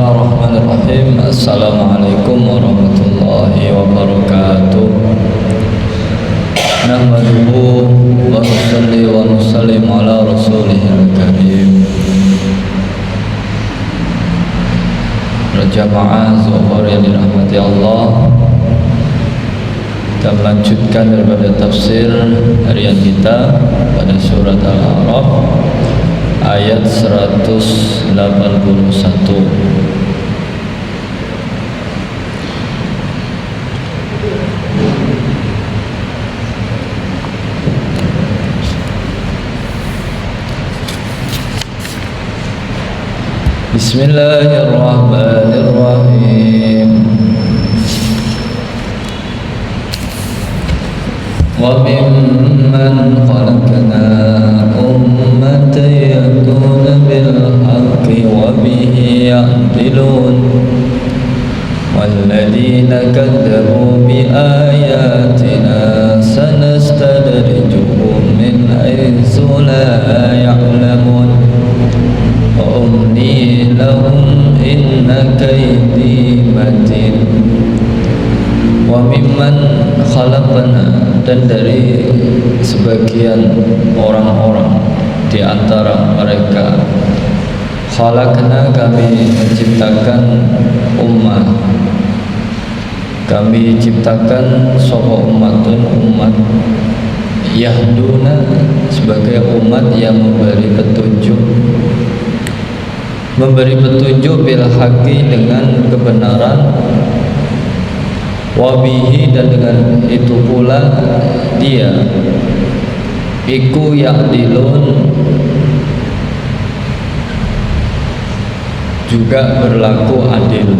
Bismillahirrahmanirrahim. Assalamualaikum warahmatullahi wabarakatuh. Nahmaduhu wa nusalli wa nusallim ala rasulihil karim. Berjamaah zuhur yang dirahmati Allah. Kita melanjutkan daripada tafsir harian kita pada surat Al-A'raf ayat 181. Bismillahirrahmanirrahim. Wa mimman khalaqna ummatan yahduna bil haqqi wa bihi ya'dilun walladzina kadzabu bi ayatina sanastadrijuhum min haitsu la ya'lamun wa umli lahum inna kaydi matin. Wa mimman khalaqna, dan dari sebagian orang-orang di antara mereka, khalaqna, kami menciptakan ummah, kami ciptakan sapa ummatun, umat yahduna, sebagai umat yang memberi petunjuk bil haqqi, dengan kebenaran, wabihi, dan dengan itu pula dia iku ya'dilun, juga berlaku adil.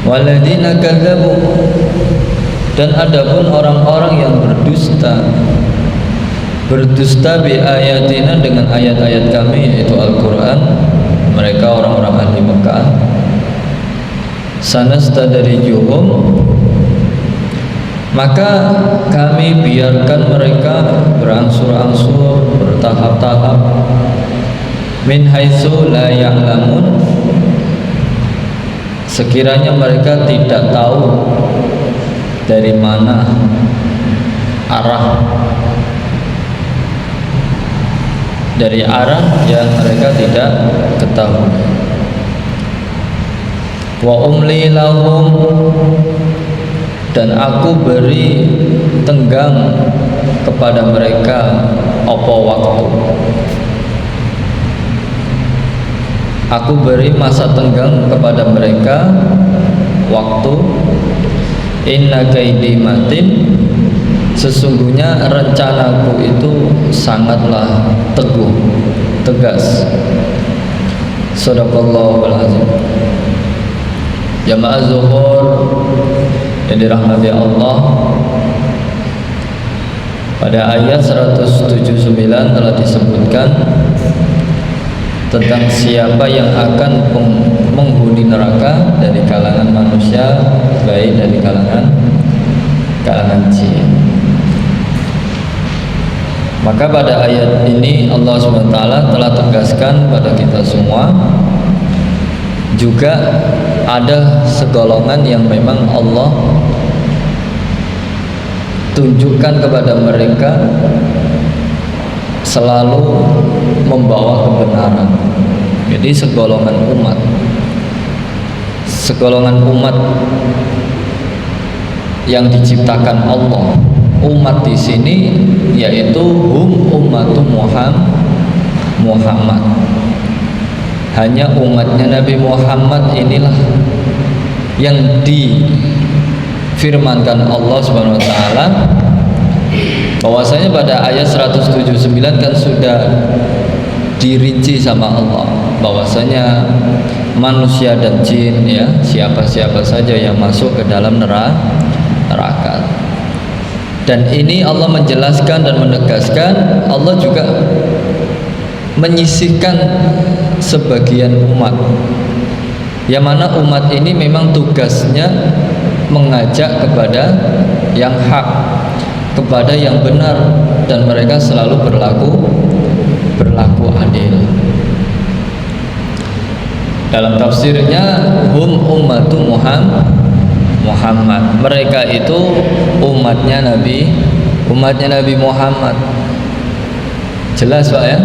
Walladzina kadzabu, dan adapun orang-orang yang berdusta bi ayatina, dengan ayat-ayat kami, yaitu Al-Quran, mereka orang-orang ahli Mekah, sanastadrijuhum, maka kami biarkan mereka berangsur-angsur, bertahap-tahap, min haitsu la ya'lamun, sekiranya mereka tidak tahu dari mana arah yang mereka tidak ketahui. Wa umli lahum, dan aku beri tenggang kepada mereka apa waktu, aku beri masa tenggang kepada mereka waktu. Inna kaidi matin, sesungguhnya rencanaku itu sangatlah tegas. Shadaqallahul azim. Jamaah zuhur yang dirahmati Allah, pada ayat 179 telah disebutkan tentang siapa yang akan menghuni neraka dari kalangan manusia, baik dari kalangan jin. Maka pada ayat ini Allah SWT telah tegaskan pada kita semua, juga ada segolongan yang memang Allah tunjukkan kepada mereka selalu membawa kebenaran. Jadi segolongan umat yang diciptakan Allah. Umat di sini yaitu ummatu Muhammad. Hanya umatnya Nabi Muhammad inilah yang difirmankan Allah Subhanahu wa taala bahwasanya pada ayat 179 kan sudah dirinci sama Allah bahwasanya manusia dan jin, ya, siapa-siapa saja yang masuk ke dalam neraka. Dan ini Allah menjelaskan dan menegaskan, Allah juga menyisihkan sebagian umat, yang mana umat ini memang tugasnya mengajak kepada yang hak, kepada yang benar, dan mereka selalu berlaku adil. Dalam tafsirnya hum ummatu Muhammad. Mereka itu umatnya Nabi Muhammad. Jelas Pak ya?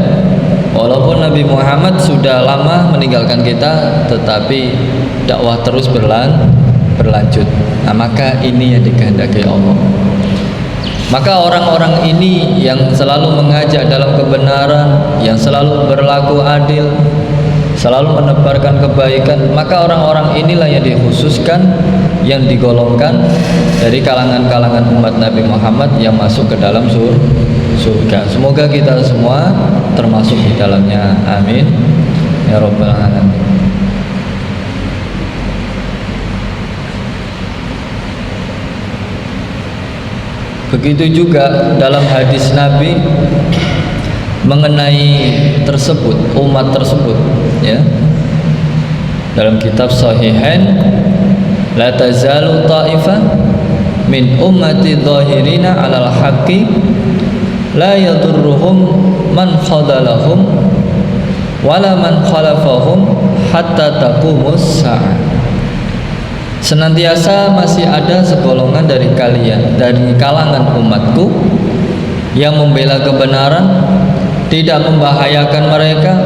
Walaupun Nabi Muhammad sudah lama meninggalkan kita, tetapi dakwah terus berlanjut. Nah, maka ini yang dikehendaki Allah. Maka orang-orang ini yang selalu mengajak dalam kebenaran, yang selalu berlaku adil, selalu menebarkan kebaikan, maka orang-orang inilah yang dikhususkan, yang digolongkan dari kalangan-kalangan umat Nabi Muhammad yang masuk ke dalam surga. Semoga kita semua termasuk di dalamnya. Amin ya rabbal alamin. Begitu juga dalam hadis Nabi mengenai tersebut, umat tersebut, ya. Dalam kitab Sahihain, la tazalu ta'ifah min ummati dhahirina 'alal haqqi la yadurruhum man khadalahum wala man khalafahum hatta taqumus sa'ah. Senantiasa masih ada segolongan dari kalian, dari kalangan umatku, yang membela kebenaran, tidak membahayakan mereka,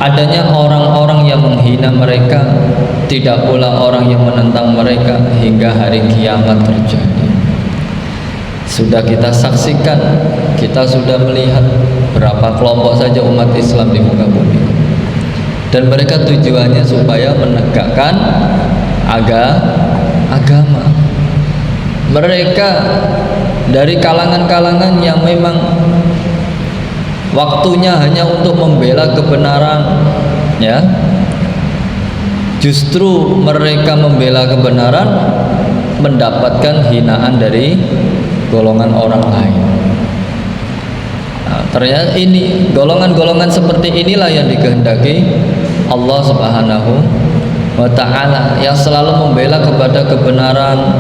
adanya orang-orang yang menghina mereka, tidak pula orang yang menentang mereka hingga hari kiamat terjadi. Sudah kita saksikan, kita sudah melihat berapa kelompok saja umat Islam di muka bumi, dan mereka tujuannya supaya menegakkan agama. Mereka dari kalangan-kalangan yang memang waktunya hanya untuk membela kebenaran, ya. Justru mereka membela kebenaran mendapatkan hinaan dari golongan orang lain. Nah, ternyata ini golongan-golongan seperti inilah yang dikehendaki Allah Subhanahu wa ta'ala, yang selalu membela kepada kebenaran,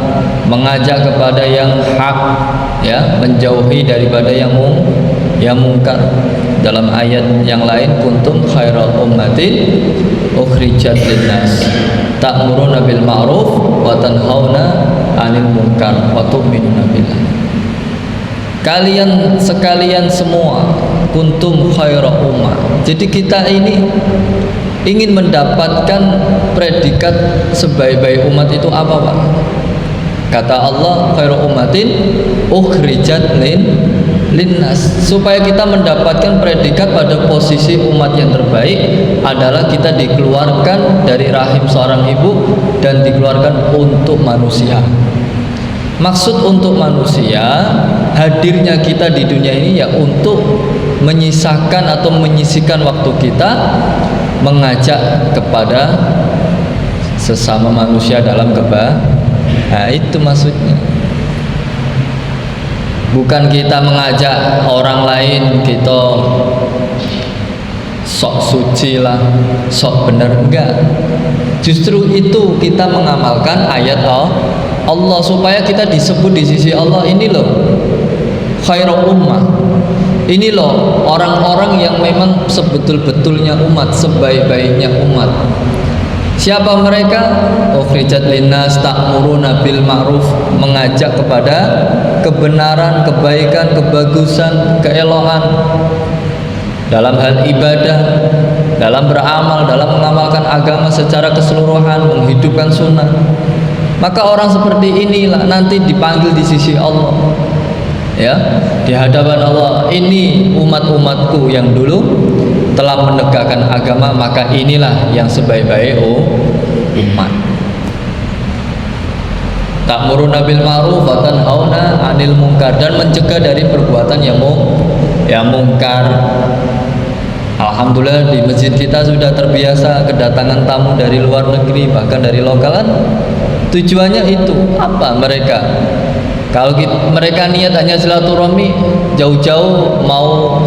mengajak kepada yang hak, ya, menjauhi daripada yang mungkar. Dalam ayat yang lain, kuntum khairal ummatin ukhrijat linnas ta'muruna bil ma'ruf wa tanhauna 'anil munkar wa tu'minuna billah. Kalian sekalian semua kuntum khairal ummah. Jadi kita ini ingin mendapatkan predikat sebaik-baik umat itu apa, Pak? Kata Allah, khairu ummatin ukhrijat linnas. Supaya kita mendapatkan predikat pada posisi umat yang terbaik adalah kita dikeluarkan dari rahim seorang ibu dan dikeluarkan untuk manusia. Maksud untuk manusia, hadirnya kita di dunia ini ya untuk menyisakan atau menyisikan waktu kita mengajak kepada sesama manusia dalam kebaikan. Nah, itu maksudnya. Bukan kita mengajak orang lain kita sok suci lah, sok benar, enggak. Justru itu kita mengamalkan ayat Allah supaya kita disebut di sisi Allah, ini loh khairul ummah. Ini loh orang-orang yang memang sebetul-betulnya umat, sebaik-baiknya umat. Siapa mereka? Ukhrijat linnas ta'muruna bil ma'ruf, mengajak kepada kebenaran, kebaikan, kebagusan, keelokan dalam hal ibadah, dalam beramal, dalam mengamalkan agama secara keseluruhan, menghidupkan sunnah. Maka orang seperti inilah nanti dipanggil di sisi Allah, ya, di hadapan Allah. Ini umat-umatku yang dulu telah menegakkan agama, maka inilah yang sebaik-baik umat. Ta'muruna bil ma'ruf wa tanhauna 'anil munkar, dan mencegah dari perbuatan yang mungkar. Alhamdulillah di masjid kita sudah terbiasa kedatangan tamu dari luar negeri, bahkan dari lokalan. Tujuannya itu apa mereka? Kalau mereka niat hanya silaturahmi, jauh-jauh mau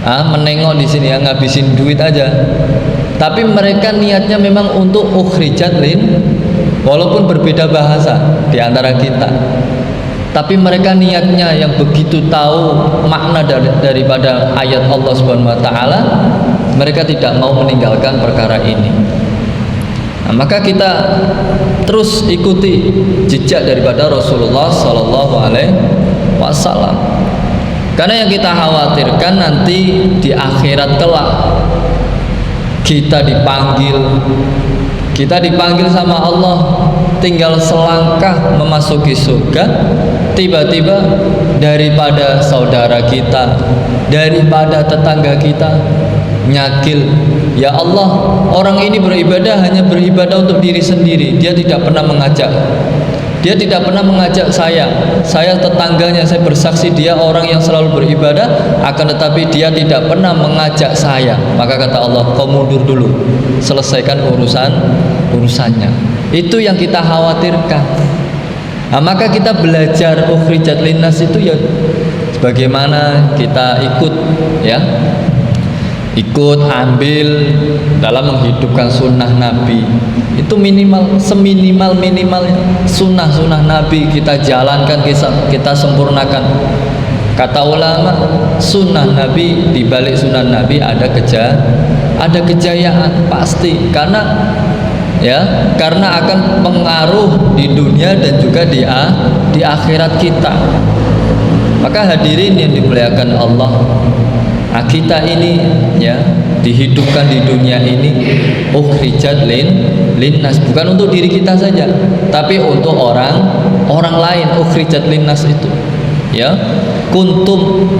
menengok di sini, ya, ngabisin duit aja. Tapi mereka niatnya memang untuk ukhrijat walaupun berbeda bahasa di antara kita. tapi mereka niatnya yang begitu tahu makna daripada ayat Allah Subhanahu wa taala, mereka tidak mau meninggalkan perkara ini. Nah, maka kita terus ikuti jejak daripada Rasulullah sallallahu alaihi wasallam. Karena yang kita khawatirkan nanti di akhirat kelak kita dipanggil sama Allah, tinggal selangkah memasuki surga, tiba-tiba daripada saudara kita, daripada tetangga kita nyakil, ya Allah, orang ini beribadah hanya beribadah untuk diri sendiri, dia tidak pernah mengajak saya tetangganya, saya bersaksi dia orang yang selalu beribadah, akan tetapi dia tidak pernah mengajak saya. Maka kata Allah, kau mundur dulu, selesaikan urusannya. Itu yang kita khawatirkan. Nah, maka kita belajar ukhrijat linnas itu ya bagaimana kita ikut ambil dalam menghidupkan sunnah Nabi. Itu seminimal sunnah Nabi kita jalankan, kita sempurnakan. Kata ulama, sunnah Nabi, di balik sunnah Nabi ada kejayaan pasti, karena akan pengaruh di dunia dan juga di akhirat kita. Maka hadirin yang dimuliakan Allah, kita ini dihidupkan di dunia ini ukhrijat linnas, bukan untuk diri kita saja, tapi untuk orang lain. Ukhrijat linnas itu kuntum,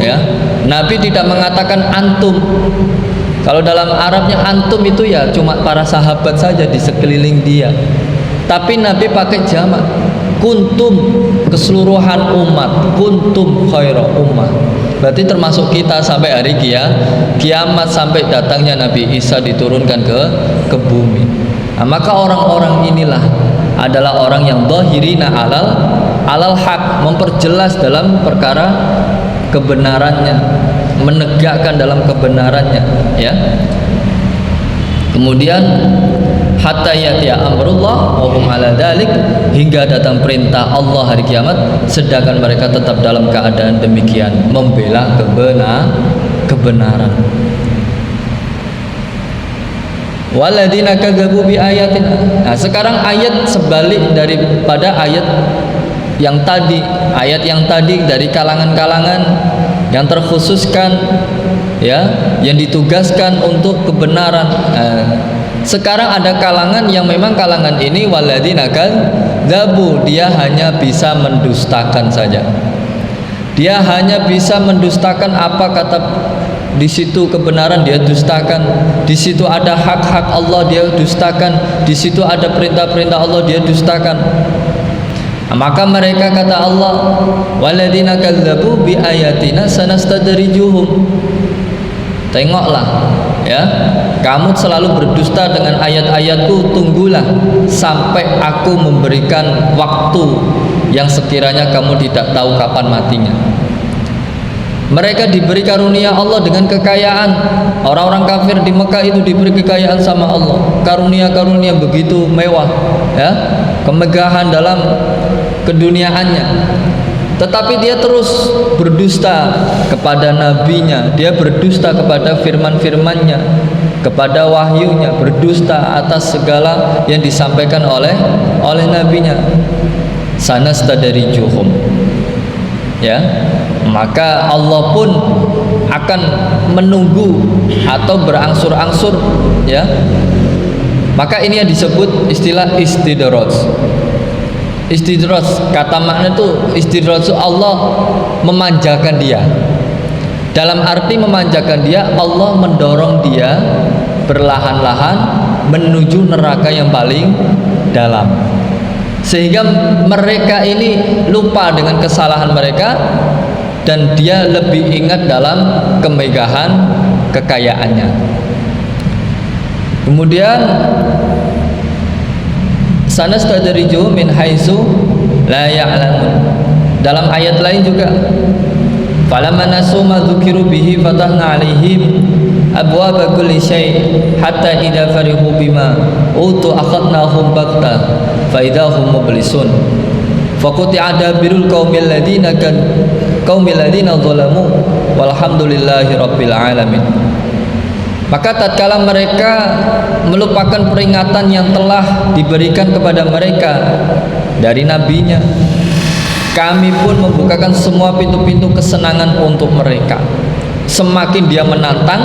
Nabi tidak mengatakan antum. Kalau dalam Arabnya antum itu cuma para sahabat saja di sekeliling dia, tapi Nabi pakai jamak, kuntum, keseluruhan umat, kuntum khaira ummah. Berarti termasuk kita sampai hari kiamat, sampai datangnya Nabi Isa diturunkan ke bumi. Nah, maka orang-orang inilah adalah orang yang dhahirina alal haq, memperjelas dalam perkara kebenarannya, menegakkan dalam kebenarannya, Kemudian hatta yatiya amrullah wa hum ala dzalik, hingga datang perintah Allah hari kiamat, sedangkan mereka tetap dalam keadaan demikian, membela kebenaran. Walladzina kadzabu bi ayatina. Nah, sekarang ayat sebalik daripada ayat yang tadi dari kalangan-kalangan yang terkhususkan, yang ditugaskan untuk kebenaran. Sekarang ada kalangan yang memang kalangan ini walladzina kadzabu, dia hanya bisa mendustakan saja. Dia hanya bisa mendustakan apa kata di situ kebenaran, dia dustakan. Di situ ada hak-hak Allah, dia dustakan. Di situ ada perintah-perintah Allah, dia dustakan. Maka mereka, kata Allah, walladzina kadzabu bi ayatina sanastadrijuhum. Tengoklah, kamu selalu berdusta dengan ayat-ayatku, tunggulah sampai aku memberikan waktu yang sekiranya kamu tidak tahu kapan matinya. Mereka diberi karunia Allah dengan kekayaan. Orang-orang kafir di Mekah itu diberi kekayaan sama Allah, karunia-karunia begitu mewah, kemegahan dalam keduniaannya. Tetapi dia terus berdusta kepada nabinya, dia berdusta kepada firman-firmannya, kepada wahyunya, berdusta atas segala yang disampaikan oleh nabinya. Sanastadrijuhum, maka Allah pun akan menunggu atau berangsur-angsur, maka ini yang disebut istilah istidraj. Istidraj, kata makna itu istidraj itu Allah memanjakan dia. Dalam arti memanjakan dia, Allah mendorong dia perlahan-lahan menuju neraka yang paling dalam, sehingga mereka ini lupa dengan kesalahan mereka dan dia lebih ingat dalam kemegahan kekayaannya. Kemudian sanastadrijuhum min haitsu la ya'lamun. Dalam ayat lain juga, falamma nasu ma dzukiru bihi fatahna 'alaihim abwaaba kulli syai' hatta idza farihu bima utu akhadnahum baghtah fa idza hum mublisun. Faquti'a dabirul qaumil ladzina zalamu walhamdulillahi rabbil alamin. Maka tatkala mereka melupakan peringatan yang telah diberikan kepada mereka dari nabinya, kami pun membukakan semua pintu-pintu kesenangan untuk mereka. Semakin dia menantang,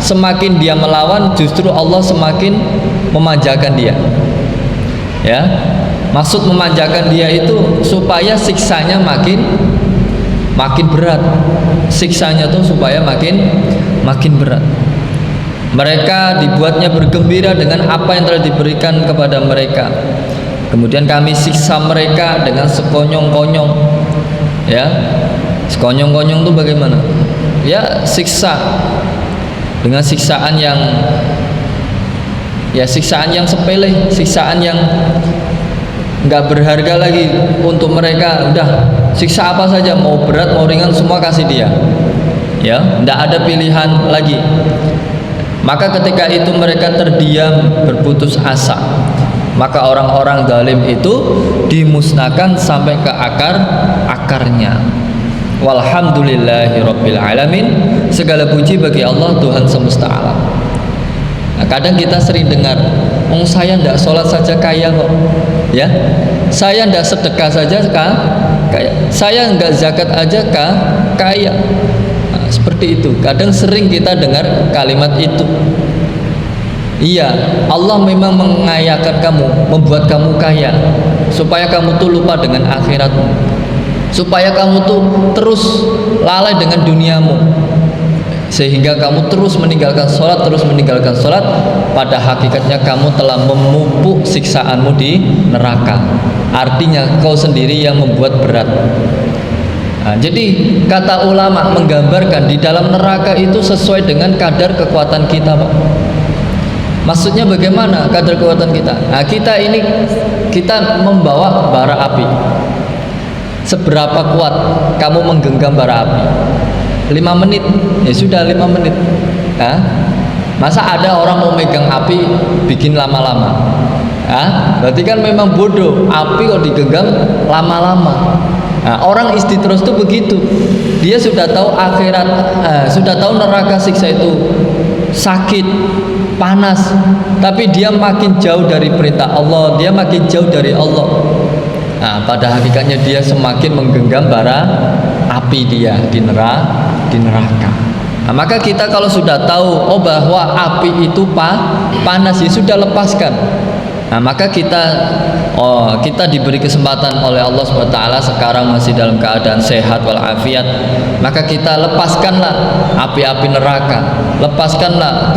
semakin dia melawan, justru Allah semakin memanjakan dia. Ya, maksud memanjakan dia itu supaya siksanya makin berat. Siksanya tuh supaya makin berat. Mereka dibuatnya bergembira dengan apa yang telah diberikan kepada mereka. Kemudian kami siksa mereka dengan sekonyong-konyong. Ya, sekonyong-konyong itu bagaimana? Ya, siksa dengan siksaan yang sepele, siksaan yang nggak berharga lagi untuk mereka. Udah, siksa apa saja, mau berat mau ringan semua kasih dia. Ya, nggak ada pilihan lagi. Maka ketika itu mereka terdiam, berputus asa. Maka orang-orang zalim itu dimusnahkan sampai ke akarnya. Walhamdulillahirabbil alamin. Segala puji bagi Allah, Tuhan semesta alam. Nah, kadang kita sering dengar, saya ndak sholat saja kaya kok, ya. Saya ndak sedekah saja kaya. Saya nggak zakat aja kaya. Nah, seperti itu. Kadang sering kita dengar kalimat itu. Iya, Allah memang mengayakan kamu, membuat kamu kaya, supaya kamu tuh lupa dengan akhiratmu, supaya kamu tuh terus lalai dengan duniamu, sehingga kamu terus meninggalkan sholat. Pada hakikatnya kamu telah memupuk siksaanmu di neraka. Artinya kau sendiri yang membuat berat. Nah, jadi kata ulama menggambarkan di dalam neraka itu sesuai dengan kadar kekuatan kita, Pak. Maksudnya bagaimana kadar kekuatan kita? Nah, kita membawa bara api. Seberapa kuat kamu menggenggam bara api? 5 menit, ya sudah 5 menit. Nah, masa ada orang mau megang api bikin lama-lama? Berarti kan memang bodoh. Api kok digenggam lama-lama. Nah, orang isti terus tuh begitu. Dia sudah tahu akhirat, sudah tahu neraka siksa itu sakit, panas, tapi dia makin jauh dari perintah Allah, dia makin jauh dari Allah. Nah, pada hakikatnya dia semakin menggenggam bara api dia di neraka. Nah, maka kita kalau sudah tahu bahwa api itu panas, ya sudah lepaskan. Nah, maka kita diberi kesempatan oleh Allah SWT sekarang masih dalam keadaan sehat walafiat. Maka kita lepaskanlah api-api neraka, lepaskanlah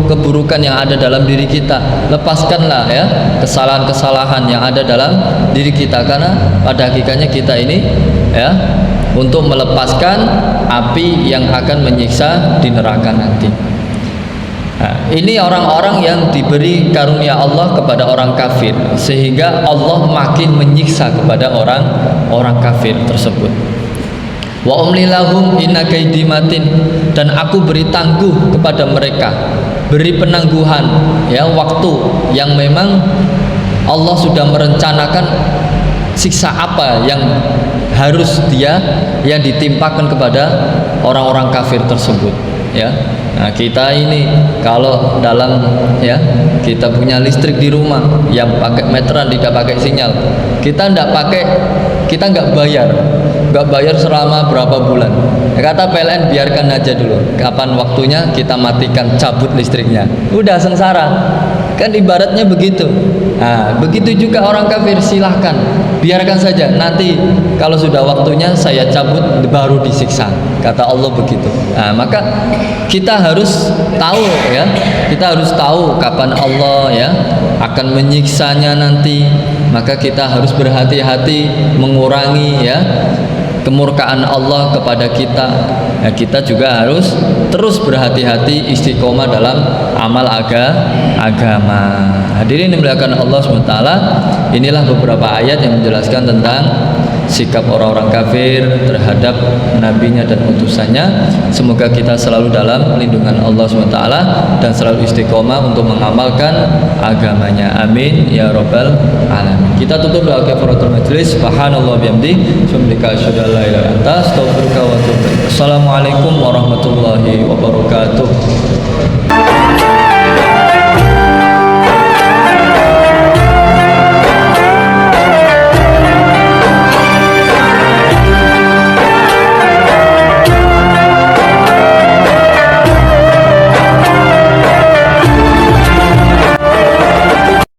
keburukan yang ada dalam diri kita, lepaskanlah ya kesalahan-kesalahan yang ada dalam diri kita, karena pada hakikatnya kita ini ya untuk melepaskan api yang akan menyiksa di neraka nanti. Nah, ini orang-orang yang diberi karunia Allah kepada orang kafir, sehingga Allah makin menyiksa kepada orang kafir tersebut. Wa umli lahum inna kaidi matin, dan aku beri tangguh kepada mereka, beri penangguhan ya, waktu yang memang Allah sudah merencanakan siksa apa yang harus yang ditimpakan kepada orang-orang kafir tersebut ya. Nah, kita ini kalau dalam ya kita punya listrik di rumah yang pakai meteran, tidak pakai sinyal, kita nggak bayar selama berapa bulan. Kata PLN biarkan aja dulu, kapan waktunya kita matikan, cabut listriknya, udah sengsara kan, ibaratnya begitu. Nah, begitu juga orang kafir, silahkan biarkan saja, nanti kalau sudah waktunya saya cabut baru disiksa, kata Allah begitu. Nah, maka kita harus tahu ya, kita harus tahu kapan Allah ya akan menyiksanya nanti. Maka kita harus berhati-hati mengurangi ya kemurkaan Allah kepada kita. Nah, kita juga harus terus berhati-hati istiqomah dalam amal agama. Hadirin yang dimuliakan Allah SWT, inilah beberapa ayat yang menjelaskan tentang sikap orang-orang kafir terhadap nabinya dan utusannya. Semoga kita selalu dalam lindungan Allah SWT dan selalu istiqomah untuk mengamalkan agamanya. Amin ya rabbal alamin. Kita tutup doa kafaratul majelis. Subhanallah bihamdi, syumdika asyhadu an la ilaha illa anta, astaghfiruka wa atubu ilaik. Assalamualaikum warahmatullahi wabarakatuh.